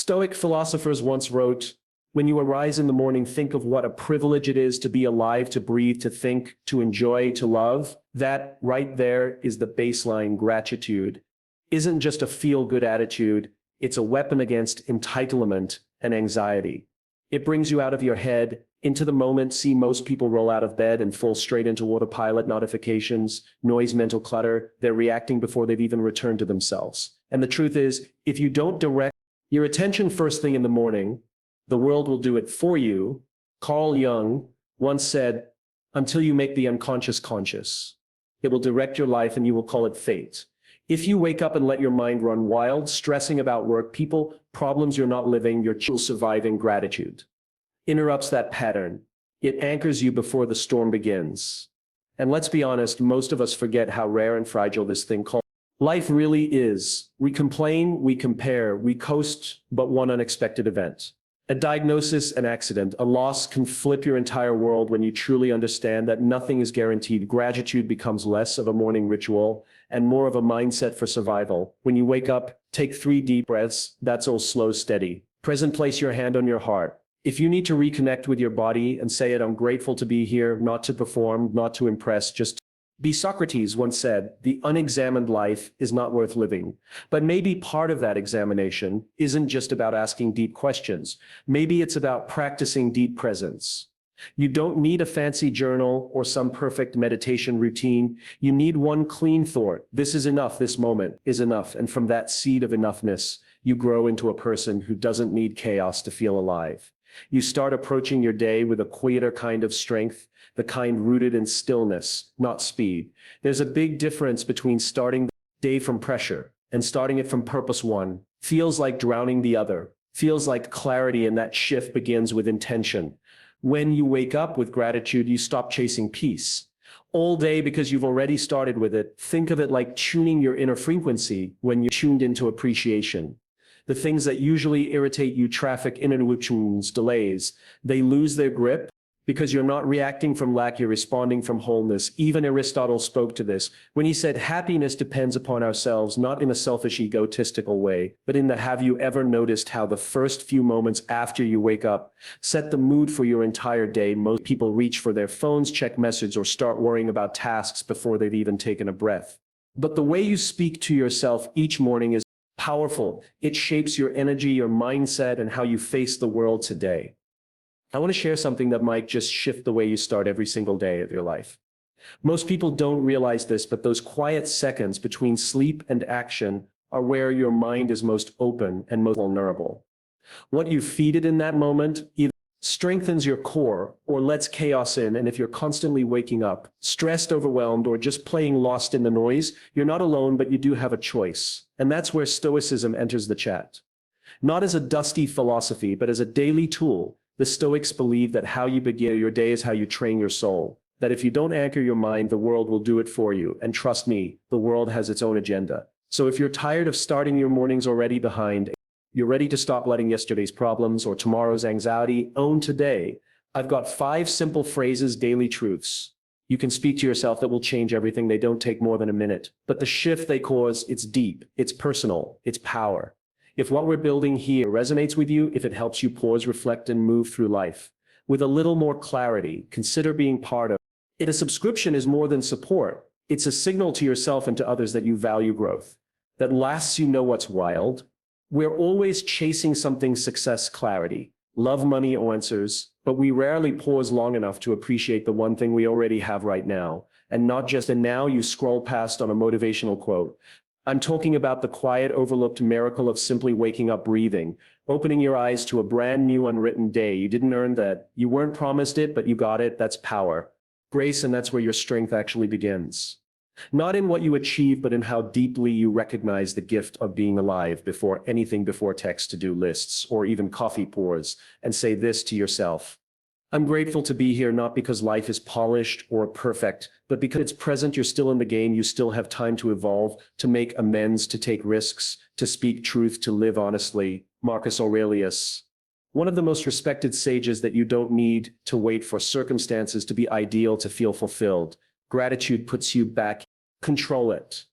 Stoic philosophers once wrote, "When you arise in the morning, think of what a privilege it is to be alive, to breathe, to think, to enjoy, to love." That right there is the baseline. Gratitude isn't just a feel-good attitude, it's a weapon against entitlement and anxiety. It brings you out of your head, into the moment. See, most people roll out of bed and fall straight into autopilot. Notifications, noise, mental clutter. They're reacting before they've even returned to themselves. And the truth is, if you don't direct your attention first thing in the morning, the world will do it for you. Carl Jung once said, "Until you make the unconscious conscious, it will direct your life and you will call it fate." If you wake up and let your mind run wild, stressing about work, people, problems you're not living, your chill surviving, gratitude interrupts that pattern. It anchors you before the storm begins. And let's be honest, most of us forget how rare and fragile this thing called life really is. We complain, we compare, we coast, but one unexpected event. A diagnosis, an accident, a loss can flip your entire world. When you truly understand that nothing is guaranteed, gratitude becomes less of a morning ritual and more of a mindset for survival. When you wake up, take 3 deep breaths. That's all slow, steady. Present, place your hand on your heart. If you need to reconnect with your body and say it, "I'm grateful to be here, not to perform, not to impress, just be." Socrates once said, "The unexamined life is not worth living." But maybe part of that examination isn't just about asking deep questions. Maybe it's about practicing deep presence. You don't need a fancy journal or some perfect meditation routine. You need one clean thought. This is enough. This moment is enough. And from that seed of enoughness, you grow into a person who doesn't need chaos to feel alive. You start approaching your day with a quieter kind of strength, the kind rooted in stillness, not speed. There's a big difference between starting the day from pressure and starting it from purpose. One feels like drowning, the other feels like clarity, and that shift begins with intention. When you wake up with gratitude, you stop chasing peace all day because you've already started with it. Think of it like tuning your inner frequency when you're tuned into appreciation. The things that usually irritate you, traffic, interruptions, delays, they lose their grip because you're not reacting from lack, you're responding from wholeness. Even Aristotle spoke to this when he said happiness depends upon ourselves, not in a selfish, egotistical way, but in the have you ever noticed how the first few moments after you wake up set the mood for your entire day? Most people reach for their phones, check messages, or start worrying about tasks before they've even taken a breath. But the way you speak to yourself each morning is powerful. It shapes your energy, your mindset, and how you face the world today. I want to share something that might just shift the way you start every single day of your life. Most people don't realize this, but those quiet seconds between sleep and action are where your mind is most open and most vulnerable. What you feed it in that moment either strengthens your core or lets chaos in. And if you're constantly waking up, stressed, overwhelmed, or just plain lost in the noise, you're not alone, but you do have a choice. And that's where Stoicism enters the chat. Not as a dusty philosophy, but as a daily tool. The Stoics believe that how you begin your day is how you train your soul. That if you don't anchor your mind, the world will do it for you. And trust me, the world has its own agenda. So if you're tired of starting your mornings already behind, you're ready to stop letting yesterday's problems or tomorrow's anxiety own today, I've got 5 simple phrases, daily truths you can speak to yourself that will change everything. They don't take more than a minute. But the shift they cause, it's deep, it's personal, it's power. If what we're building here resonates with you, if it helps you pause, reflect, and move through life with a little more clarity, consider being part of it. A subscription is more than support. It's a signal to yourself and to others that you value growth, that lasts. You know what's wild? We're always chasing something: success, clarity, love, money, or answers, but we rarely pause long enough to appreciate the one thing we already have right now. And not just a now you scroll past on a motivational quote. I'm talking about the quiet, overlooked miracle of simply waking up, breathing, opening your eyes to a brand new unwritten day. You didn't earn that. You weren't promised it, but you got it. That's power, grace, and that's where your strength actually begins. Not in what you achieve, but in how deeply you recognize the gift of being alive before text, to-do lists, or even coffee pours, and say this to yourself: I'm grateful to be here, not because life is polished or perfect, but because it's present. You're still in the game. You still have time to evolve, to make amends, to take risks, to speak truth, to live honestly. Marcus Aurelius, one of the most respected sages, that you don't need to wait for circumstances to be ideal to feel fulfilled. Gratitude puts you back. Control it.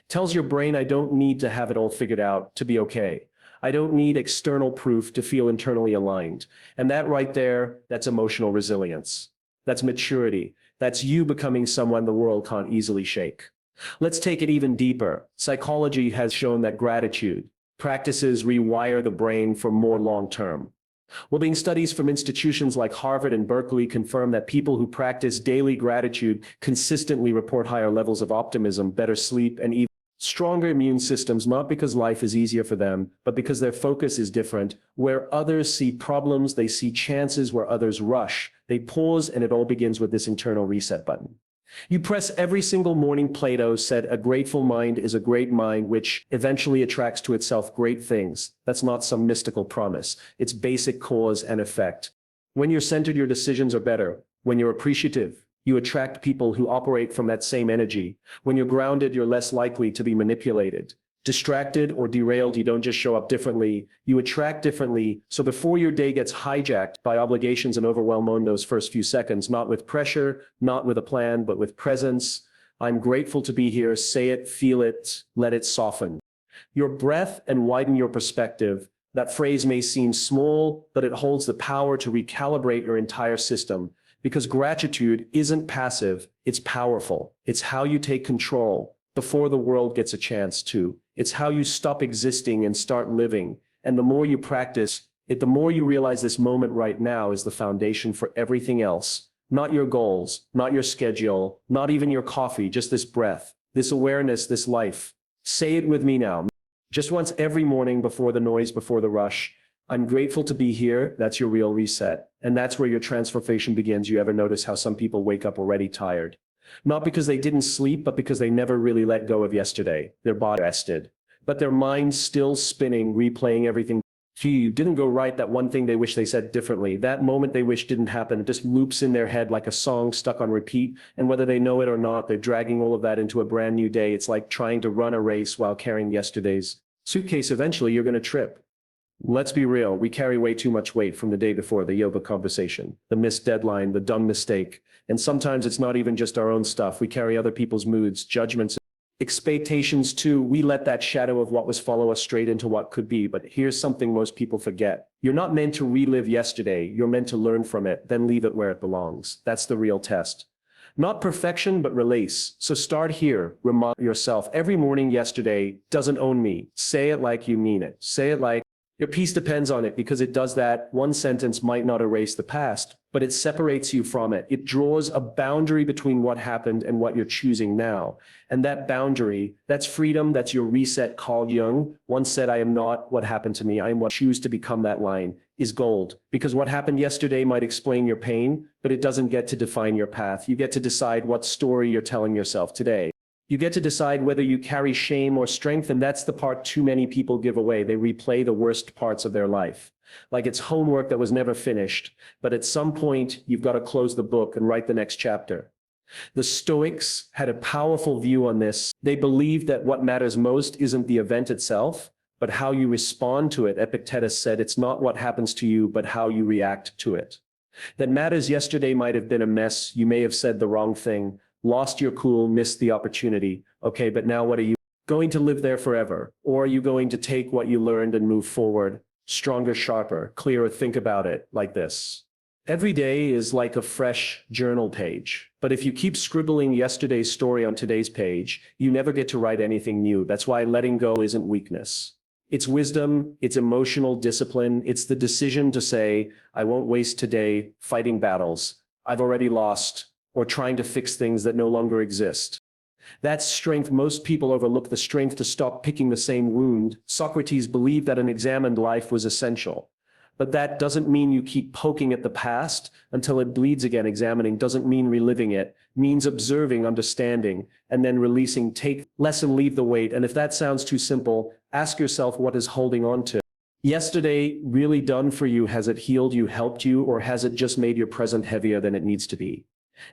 Tells your brain, I don't need to have it all figured out to be okay. I don't need external proof to feel internally aligned. And that right there, that's emotional resilience. That's maturity. That's you becoming someone the world can't easily shake. Let's take it even deeper. Psychology has shown that gratitude practices rewire the brain for more long-term. Well-being studies from institutions like Harvard and Berkeley confirm that people who practice daily gratitude consistently report higher levels of optimism, better sleep, and even stronger immune systems, not because life is easier for them, but because their focus is different. Where others see problems, they see chances. Where others rush, they pause, and it all begins with this internal reset button. You press every single morning. Plato said, a grateful mind is a great mind, which eventually attracts to itself great things. That's not some mystical promise. It's basic cause and effect. When you're centered, your decisions are better. When you're appreciative, you attract people who operate from that same energy. When you're grounded, you're less likely to be manipulated. Distracted or derailed, you don't just show up differently, you attract differently. So before your day gets hijacked by obligations and overwhelm on those first few seconds, not with pressure, not with a plan, but with presence. I'm grateful to be here. Say it, feel it, let it soften your breath and widen your perspective. That phrase may seem small, but it holds the power to recalibrate your entire system. Because gratitude isn't passive, it's powerful. It's how you take control before the world gets a chance to. It's how you stop existing and start living. And the more you practice it, the more you realize this moment right now is the foundation for everything else. Not your goals, not your schedule, not even your coffee, just this breath, this awareness, this life. Say it with me now. Just once every morning, before the noise, before the rush. I'm grateful to be here. That's your real reset. And that's where your transformation begins. You ever notice how some people wake up already tired? Not because they didn't sleep, but because they never really let go of yesterday. Their body rested, but their mind's still spinning, replaying everything. Gee, didn't go right. That one thing they wish they said differently. That moment they wish didn't happen. It just loops in their head like a song stuck on repeat. And whether they know it or not, they're dragging all of that into a brand new day. It's like trying to run a race while carrying yesterday's suitcase. Eventually, you're going to trip. Let's be real, we carry way too much weight from the day before, the yoga conversation, the missed deadline, the dumb mistake. And sometimes it's not even just our own stuff. We carry other people's moods, judgments, expectations too. We let that shadow of what was follow us straight into what could be. But here's something most people forget. You're not meant to relive yesterday. You're meant to learn from it, then leave it where it belongs. That's the real test. Not perfection, but release. So start here. Remind yourself every morning, yesterday doesn't own me. Say it like you mean it. Say it like your peace depends on it, because it does that. One sentence might not erase the past, but it separates you from it. It draws a boundary between what happened and what you're choosing now. And that boundary, that's freedom, that's your reset. Carl Jung once said, I am not what happened to me, I am what I choose to become. That line is gold, because what happened yesterday might explain your pain, but it doesn't get to define your path. You get to decide what story you're telling yourself today. You get to decide whether you carry shame or strength, and that's the part too many people give away. They replay the worst parts of their life, like it's homework that was never finished. But at some point, you've got to close the book and write the next chapter. The Stoics had a powerful view on this. They believed that what matters most isn't the event itself, but how you respond to it. Epictetus said, it's not what happens to you, but how you react to it. That matters. Yesterday might have been a mess. You may have said the wrong thing, lost your cool, missed the opportunity. Okay, but now what are you going to live there forever? Or are you going to take what you learned and move forward, stronger, sharper, clearer? Think about it like this. Every day is like a fresh journal page. But if you keep scribbling yesterday's story on today's page, you never get to write anything new. That's why letting go isn't weakness. It's wisdom, it's emotional discipline. It's the decision to say, I won't waste today fighting battles I've already lost, or trying to fix things that no longer exist. That's strength. Most people overlook the strength to stop picking the same wound. Socrates believed that an examined life was essential. But that doesn't mean you keep poking at the past until it bleeds again. Examining doesn't mean reliving it. Means observing, understanding, and then releasing. Take less and leave the weight. And if that sounds too simple, ask yourself, what is holding on to yesterday really done for you? Has it healed you, helped you, or has it just made your present heavier than it needs to be?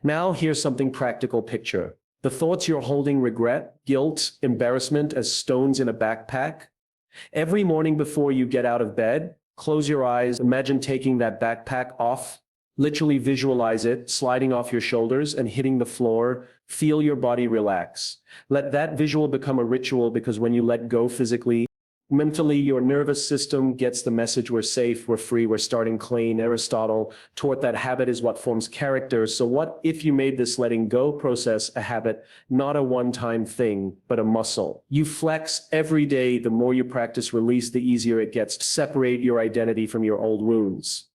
Now here's something practical. Picture the thoughts you're holding: regret, guilt, embarrassment, as stones in a backpack. Every morning before you get out of bed, close your eyes, imagine taking that backpack off, literally visualize it sliding off your shoulders and hitting the floor. Feel your body relax. Let that visual become a ritual, because when you let go physically, Mentally, your nervous system gets the message we're safe, we're free, we're starting clean. Aristotle taught that habit is what forms character. So what if you made this letting go process a habit, not a one-time thing, but a muscle? You flex every day. The more you practice release, the easier it gets to separate your identity from your old wounds.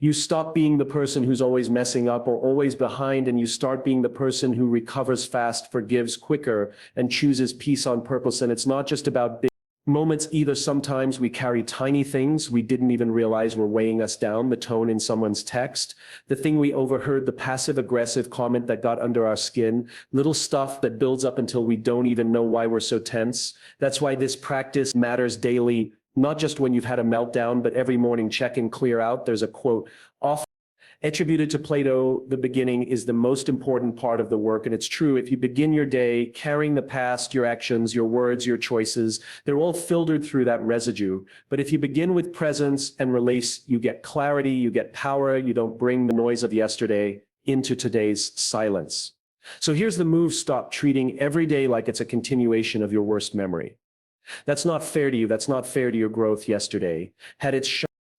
You stop being the person who's always messing up or always behind, and you start being the person who recovers fast, forgives quicker, and chooses peace on purpose. And it's not just about big moments either. Sometimes we carry tiny things we didn't even realize were weighing us down. The tone in someone's text, the thing we overheard, the passive-aggressive comment that got under our skin, little stuff that builds up until we don't even know why we're so tense. That's why this practice matters daily. Not just when you've had a meltdown, but every morning check and clear out. There's a quote often attributed to Plato: the beginning is the most important part of the work. And it's true. If you begin your day carrying the past, your actions, your words, your choices, they're all filtered through that residue. But if you begin with presence and release, you get clarity, you get power. You don't bring the noise of yesterday into today's silence. So here's the move. Stop treating every day like it's a continuation of your worst memory. That's not fair to you. That's not fair to your growth yesterday.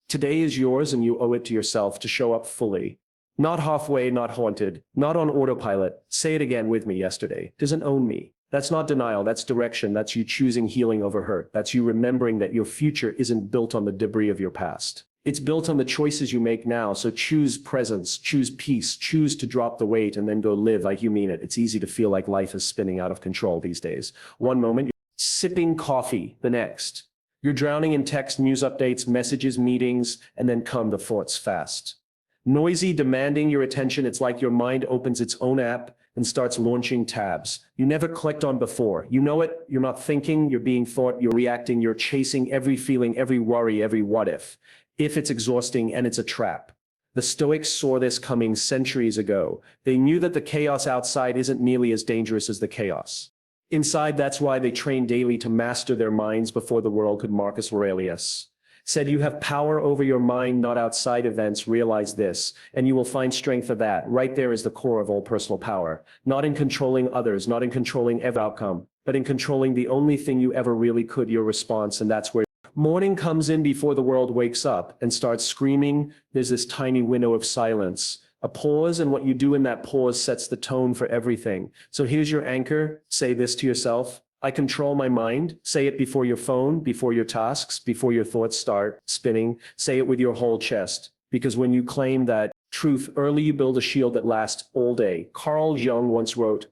Today is yours, and you owe it to yourself to show up fully. Not halfway, not haunted, not on autopilot. Say it again with me: yesterday doesn't own me. That's not denial, that's direction. That's you choosing healing over hurt. That's you remembering that your future isn't built on the debris of your past. It's built on the choices you make now. So choose presence, choose peace, choose to drop the weight, and then go live like you mean it. It's easy to feel like life is spinning out of control these days. One moment, sipping coffee, the next. You're drowning in text, news updates, messages, meetings, and then come the thoughts fast. Noisy, demanding your attention. It's like your mind opens its own app and starts launching tabs you never clicked on before. You know it, you're not thinking, you're being thought, you're reacting, you're chasing every feeling, every worry, every what if. If it's exhausting, and it's a trap. The Stoics saw this coming centuries ago. They knew that the chaos outside isn't nearly as dangerous as the chaos inside. That's why they trained daily to master their minds before the world could. Marcus Aurelius said, you have power over your mind, not outside events. Realize this, and you will find strength of that. Right there is the core of all personal power. Not in controlling others, not in controlling every outcome, but in controlling the only thing you ever really could, your response. And that's where morning comes in. Before the world wakes up and starts screaming, there's this tiny window of silence. A pause, and what you do in that pause sets the tone for everything. So here's your anchor. Say this to yourself: I control my mind. Say it before your phone, before your tasks, before your thoughts start spinning. Say it with your whole chest, because when you claim that truth early, you build a shield that lasts all day. Carl Jung once wrote,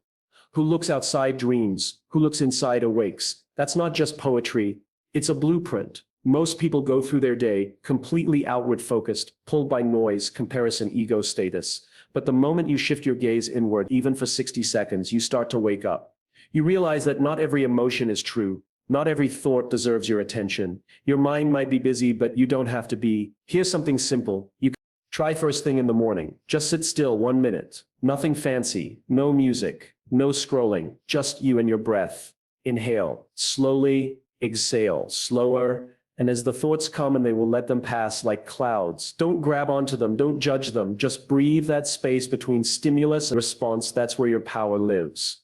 who looks outside dreams, who looks inside awakes. That's not just poetry, it's a blueprint. Most people go through their day completely outward focused, pulled by noise, comparison, ego, status. But the moment you shift your gaze inward, even for 60 seconds, you start to wake up. You realize that not every emotion is true. Not every thought deserves your attention. Your mind might be busy, but you don't have to be. Here's something simple. You can try first thing in the morning. Just sit still 1 minute. Nothing fancy, no music, no scrolling, just you and your breath. Inhale, slowly, exhale, slower. And as the thoughts come, and they will let them pass like clouds. Don't grab onto them, don't judge them. Just breathe that space between stimulus and response. That's where your power lives.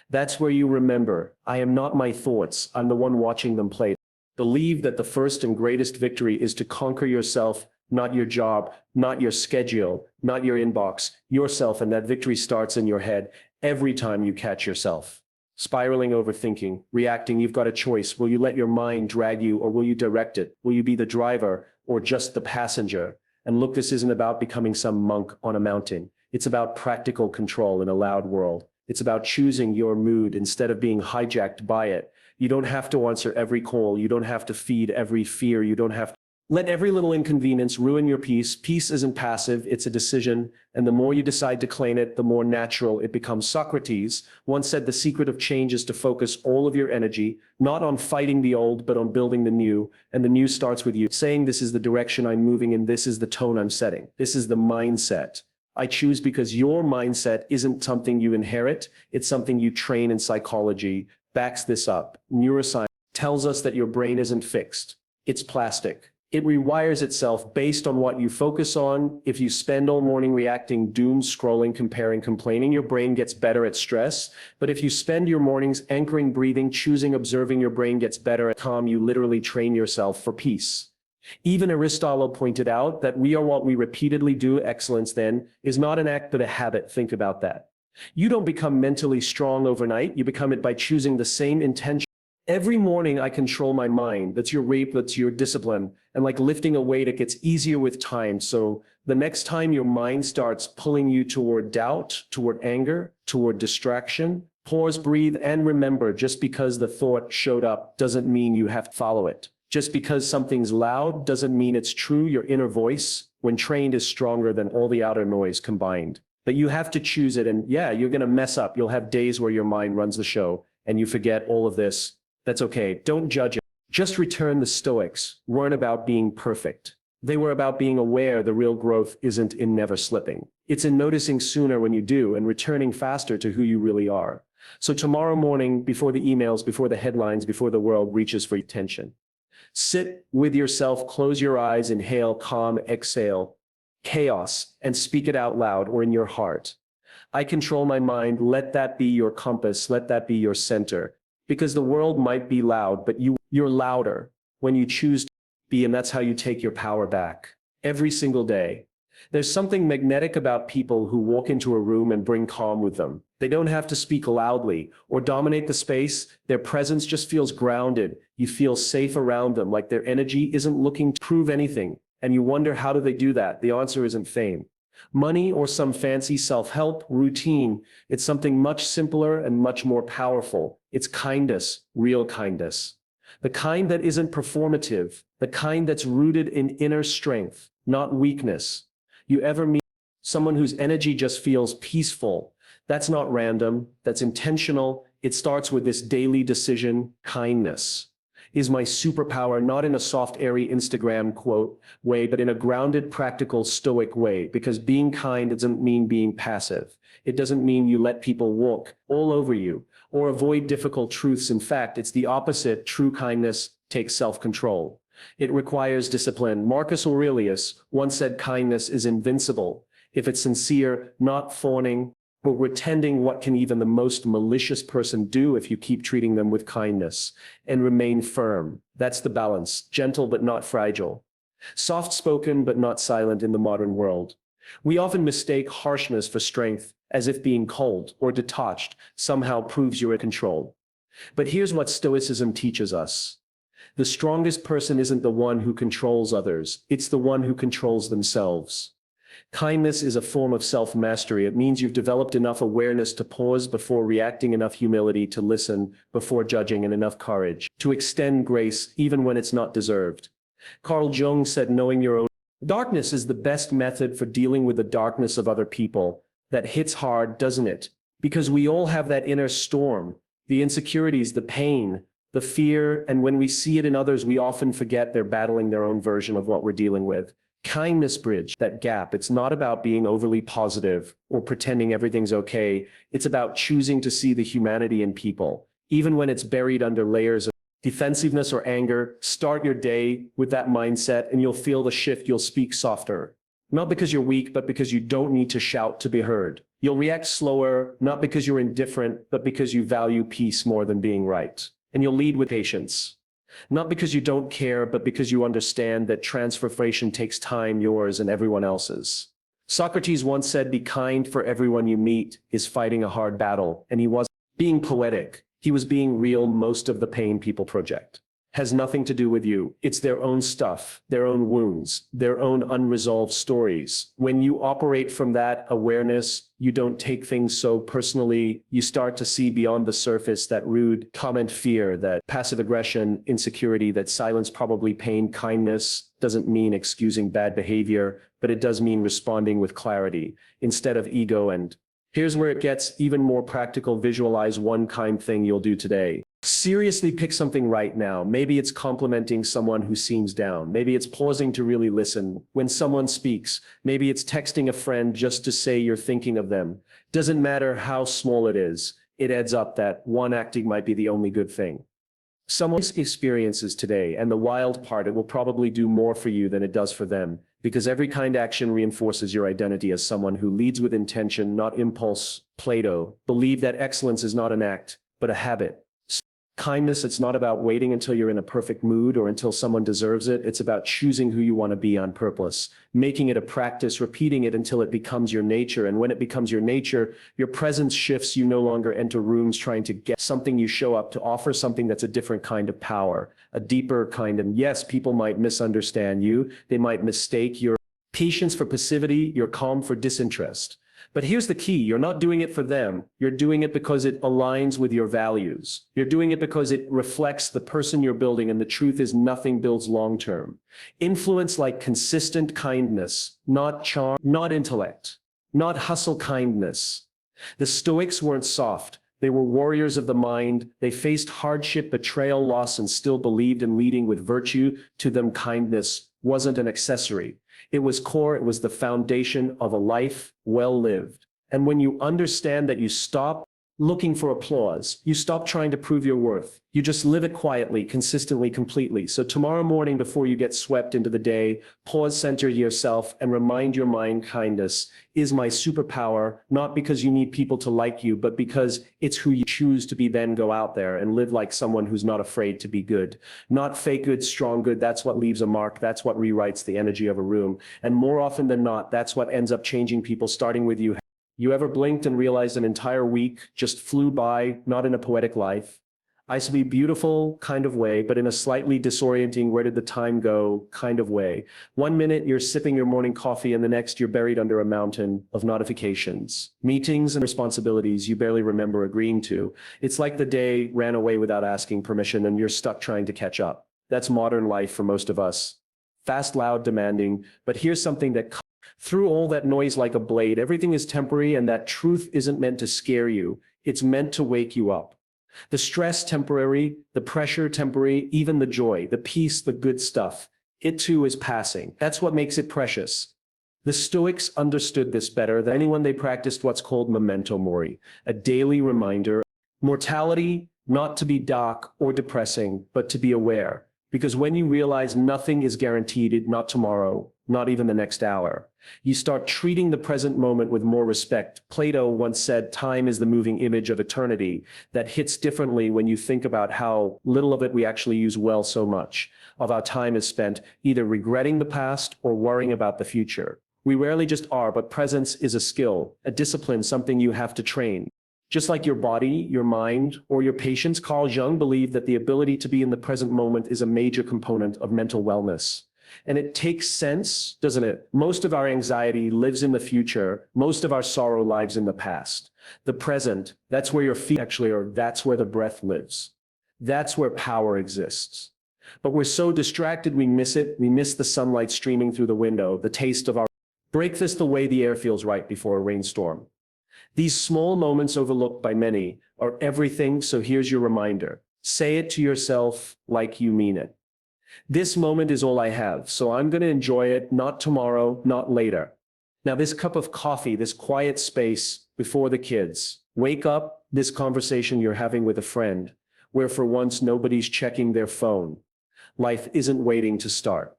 That's where you remember, I am not my thoughts, I'm the one watching them play. Believe that the first and greatest victory is to conquer yourself, not your job, not your schedule, not your inbox, yourself. And that victory starts in your head every time you catch yourself spiraling, overthinking, reacting. You've got a choice. Will you let your mind drag you, or will you direct it? Will you be the driver or just the passenger? And look, this isn't about becoming some monk on a mountain. It's about practical control in a loud world. It's about choosing your mood instead of being hijacked by it. You don't have to answer every call. You don't have to feed every fear. You don't have to let every little inconvenience ruin your peace. Peace isn't passive, it's a decision. And the more you decide to claim it, the more natural it becomes. Socrates once said, the secret of change is to focus all of your energy, not on fighting the old, but on building the new. And the new starts with you saying, this is the direction I'm moving in. This is the tone I'm setting. This is the mindset I choose. Because your mindset isn't something you inherit. It's something you train. In psychology backs this up. Neuroscience tells us that your brain isn't fixed. It's plastic. It rewires itself based on what you focus on. If you spend all morning reacting, doom scrolling, comparing, complaining, your brain gets better at stress. But if you spend your mornings anchoring, breathing, choosing, observing, your brain gets better at calm. You literally train yourself for peace. Even Aristotle pointed out that we are what we repeatedly do. Excellence, then, is not an act but a habit. Think about that. You don't become mentally strong overnight. You become it by choosing the same intention. Every morning I control my mind. That's your rape, that's your discipline. And like lifting a weight, it gets easier with time. So the next time your mind starts pulling you toward doubt, toward anger, toward distraction, pause, breathe, and remember, just because the thought showed up doesn't mean you have to follow it. Just because something's loud doesn't mean it's true. Your inner voice, when trained, is stronger than all the outer noise combined. But you have to choose it. And yeah, you're going to mess up. You'll have days where your mind runs the show and you forget all of this. That's okay. Don't judge it. Just return. The Stoics weren't about being perfect. They were about being aware the real growth isn't in never slipping. It's in noticing sooner when you do and returning faster to who you really are. So tomorrow morning, before the emails, before the headlines, before the world reaches for attention, sit with yourself, close your eyes, inhale, calm, exhale, chaos, and speak it out loud or in your heart. I control my mind. Let that be your compass. Let that be your center. Because the world might be loud, but you're louder when you choose to be, and that's how you take your power back every single day. There's something magnetic about people who walk into a room and bring calm with them. They don't have to speak loudly or dominate the space. Their presence just feels grounded. You feel safe around them, like their energy isn't looking to prove anything. And you wonder, how do they do that? The answer isn't fame, money, or some fancy self-help routine. It's something much simpler and much more powerful. It's kindness, real kindness. The kind that isn't performative, the kind that's rooted in inner strength, not weakness. You ever meet someone whose energy just feels peaceful? That's not random, that's intentional. It starts with this daily decision. Kindness is my superpower, not in a soft, airy Instagram quote way, but in a grounded, practical, stoic way. Because being kind doesn't mean being passive. It doesn't mean you let people walk all over you or avoid difficult truths. In fact, it's the opposite. True kindness takes self-control. It requires discipline. Marcus Aurelius once said kindness is invincible if it's sincere, not fawning, but pretending. What can even the most malicious person do if you keep treating them with kindness and remain firm? That's the balance. Gentle but not fragile. Soft-spoken but not silent in the modern world. We often mistake harshness for strength, as if being cold or detached somehow proves you're in control. But here's what Stoicism teaches us. The strongest person isn't the one who controls others. It's the one who controls themselves. Kindness is a form of self-mastery. It means you've developed enough awareness to pause before reacting, enough humility to listen before judging, and enough courage to extend grace even when it's not deserved. Carl Jung said, knowing your own darkness is the best method for dealing with the darkness of other people. That hits hard, doesn't it? Because we all have that inner storm, the insecurities, the pain, the fear, and when we see it in others, we often forget they're battling their own version of what we're dealing with. Kindness bridge that gap. It's not about being overly positive or pretending everything's okay. It's about choosing to see the humanity in people, even when it's buried under layers of defensiveness or anger. Start your day with that mindset and you'll feel the shift. You'll speak softer, not because you're weak, but because you don't need to shout to be heard. You'll react slower, not because you're indifferent, but because you value peace more than being right. And you'll lead with patience. Not because you don't care, but because you understand that transformation takes time, yours and everyone else's. Socrates once said, be kind, for everyone you meet is fighting a hard battle. And he wasn't being poetic. He was being real. Most of the pain people project has nothing to do with you. It's their own stuff, their own wounds, their own unresolved stories. When you operate from that awareness, you don't take things so personally. You start to see beyond the surface, that rude comment, fear, that passive aggression, insecurity, that silence, probably pain. Kindness doesn't mean excusing bad behavior, but it does mean responding with clarity instead of ego. And here's where it gets even more practical. Visualize one kind thing you'll do today. Seriously, pick something right now. Maybe it's complimenting someone who seems down. Maybe it's pausing to really listen when someone speaks. Maybe it's texting a friend just to say you're thinking of them. Doesn't matter how small it is. It adds up. That one acting might be the only good thing. Someone's experiences today, and the wild part, it will probably do more for you than it does for them, because every kind action reinforces your identity as someone who leads with intention, not impulse. Plato believed that excellence is not an act, but a habit. Kindness, it's not about waiting until you're in a perfect mood or until someone deserves it. It's about choosing who you want to be on purpose, making it a practice, repeating it until it becomes your nature. And when it becomes your nature, your presence shifts. You no longer enter rooms trying to get something. You show up to offer something that's a different kind of power, a deeper kind. And yes, people might misunderstand you. They might mistake your patience for passivity, your calm for disinterest. But here's the key. You're not doing it for them. You're doing it because it aligns with your values. You're doing it because it reflects the person you're building, and the truth is nothing builds long-term. Influence like consistent kindness, not charm, not intellect, not hustle kindness. The Stoics weren't soft. They were warriors of the mind. They faced hardship, betrayal, loss, and still believed in leading with virtue. To them, kindness wasn't an accessory. It was core. It was the foundation of a life well lived. And when you understand that, you stop looking for applause. You stop trying to prove your worth. You just live it quietly, consistently, completely. So tomorrow morning, before you get swept into the day, pause, center yourself, and remind your mind kindness is my superpower, not because you need people to like you, but because it's who you choose to be. Then go out there and live like someone who's not afraid to be good. Not fake good, strong good. That's what leaves a mark. That's what rewrites the energy of a room. And more often than not, that's what ends up changing people, starting with you. You ever blinked and realized an entire week just flew by, not in a poetic life, I used to be beautiful kind of way, but in a slightly disorienting, where did the time go kind of way? 1 minute you're sipping your morning coffee, and the next you're buried under a mountain of notifications, meetings, and responsibilities you barely remember agreeing to. It's like the day ran away without asking permission, and you're stuck trying to catch up. That's modern life for most of us. Fast, loud, demanding. But here's something that through all that noise like a blade, everything is temporary, and that truth isn't meant to scare you. It's meant to wake you up. The stress temporary, the pressure temporary, even the joy, the peace, the good stuff. It too is passing. That's what makes it precious. The Stoics understood this better than anyone. They practiced what's called memento mori, a daily reminder. Mortality, not to be dark or depressing, but to be aware. Because when you realize nothing is guaranteed, not tomorrow, not even the next hour, you start treating the present moment with more respect. Plato once said, time is the moving image of eternity. That hits differently when you think about how little of it we actually use well. So much of our time is spent either regretting the past or worrying about the future. We rarely just are, but presence is a skill, a discipline, something you have to train. Just like your body, your mind, or your patience, Carl Jung believed that the ability to be in the present moment is a major component of mental wellness. And it takes sense, doesn't it? Most of our anxiety lives in the future. Most of our sorrow lives in the past. The present, that's where your feet actually are. That's where the breath lives. That's where power exists. But we're so distracted, we miss it. We miss the sunlight streaming through the window, the taste of our breakfast, the way the air feels right before a rainstorm. These small moments, overlooked by many, are everything. So here's your reminder. Say it to yourself like you mean it. This moment is all I have, so I'm going to enjoy it, not tomorrow, not later. Now, this cup of coffee, this quiet space before the kids, wake up, this conversation you're having with a friend, where for once nobody's checking their phone. Life isn't waiting to start.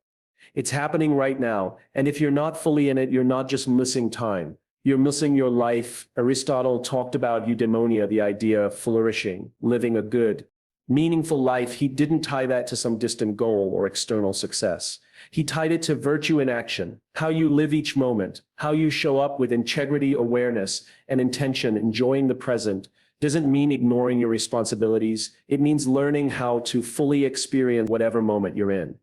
It's happening right now, and if you're not fully in it, you're not just missing time. You're missing your life. Aristotle talked about eudaimonia, the idea of flourishing, living a good, meaningful life. He didn't tie that to some distant goal or external success. He tied it to virtue in action, how you live each moment, how you show up with integrity, awareness, and intention. Enjoying the present doesn't mean ignoring your responsibilities. It means learning how to fully experience whatever moment you're in.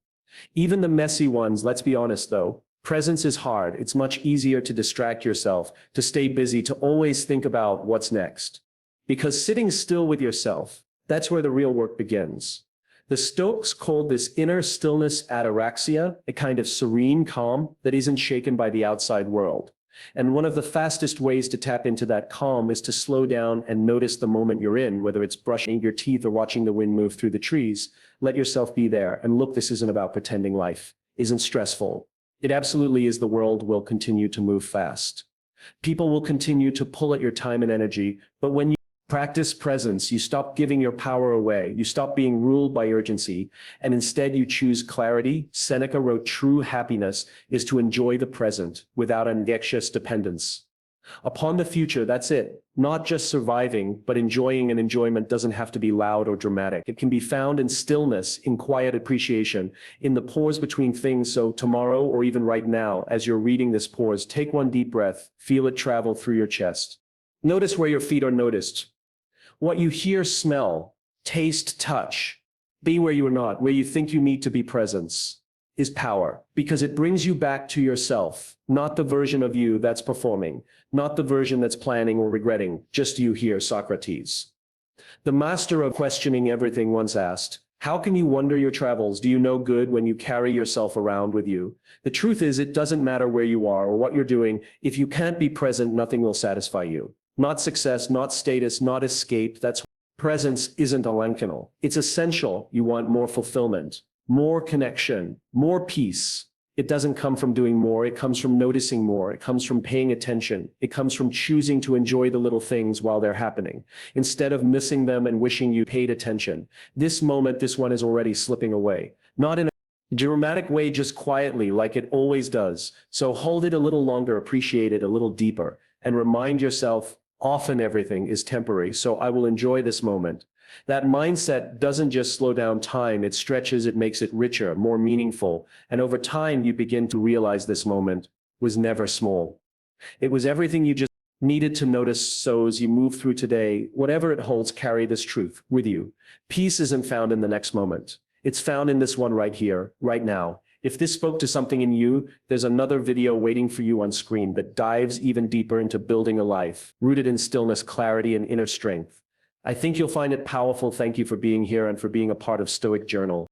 Even the messy ones, let's be honest though. Presence is hard. It's much easier to distract yourself, to stay busy, to always think about what's next. Because sitting still with yourself, that's where the real work begins. The Stoics called this inner stillness ataraxia, a kind of serene calm that isn't shaken by the outside world. And one of the fastest ways to tap into that calm is to slow down and notice the moment you're in, whether it's brushing your teeth or watching the wind move through the trees. Let yourself be there. And look, this isn't about pretending life isn't stressful. It absolutely is. The world will continue to move fast. People will continue to pull at your time and energy, but when you Practice presence. You stop giving your power away. You stop being ruled by urgency, and instead you choose clarity. Seneca wrote, true happiness is to enjoy the present without anxious dependence upon the future. That's it. Not just surviving, but enjoying, and enjoyment doesn't have to be loud or dramatic. It can be found in stillness, in quiet appreciation, in the pause between things. So tomorrow, or even right now, as you're reading this pause, take one deep breath, feel it travel through your chest. Notice where your feet are noticed. What you hear, smell, taste, touch. Be where you are not, where you think you need to be. Presence is power, because it brings you back to yourself, not the version of you that's performing, not the version that's planning or regretting, just you here. Socrates, the master of questioning everything, once asked, how can you wonder your travels? Do you know good when you carry yourself around with you? The truth is, it doesn't matter where you are or what you're doing. If you can't be present, nothing will satisfy you. Not success, not status, not escape. That's presence isn't elenchal. It's essential. You want more fulfillment, more connection, more peace. It doesn't come from doing more. It comes from noticing more. It comes from paying attention. It comes from choosing to enjoy the little things while they're happening, instead of missing them and wishing you paid attention. This moment, this one is already slipping away. Not in a dramatic way, just quietly, like it always does. So hold it a little longer, appreciate it a little deeper, and remind yourself, often everything is temporary, so I will enjoy this moment. That mindset doesn't just slow down time, it stretches, it makes it richer, more meaningful, and over time you begin to realize this moment was never small. It was everything you just needed to notice. So as you move through today, whatever it holds, carry this truth with you. Peace isn't found in the next moment. It's found in this one right here, right now. If this spoke to something in you, there's another video waiting for you on screen that dives even deeper into building a life rooted in stillness, clarity, and inner strength. I think you'll find it powerful. Thank you for being here and for being a part of Stoic Journal.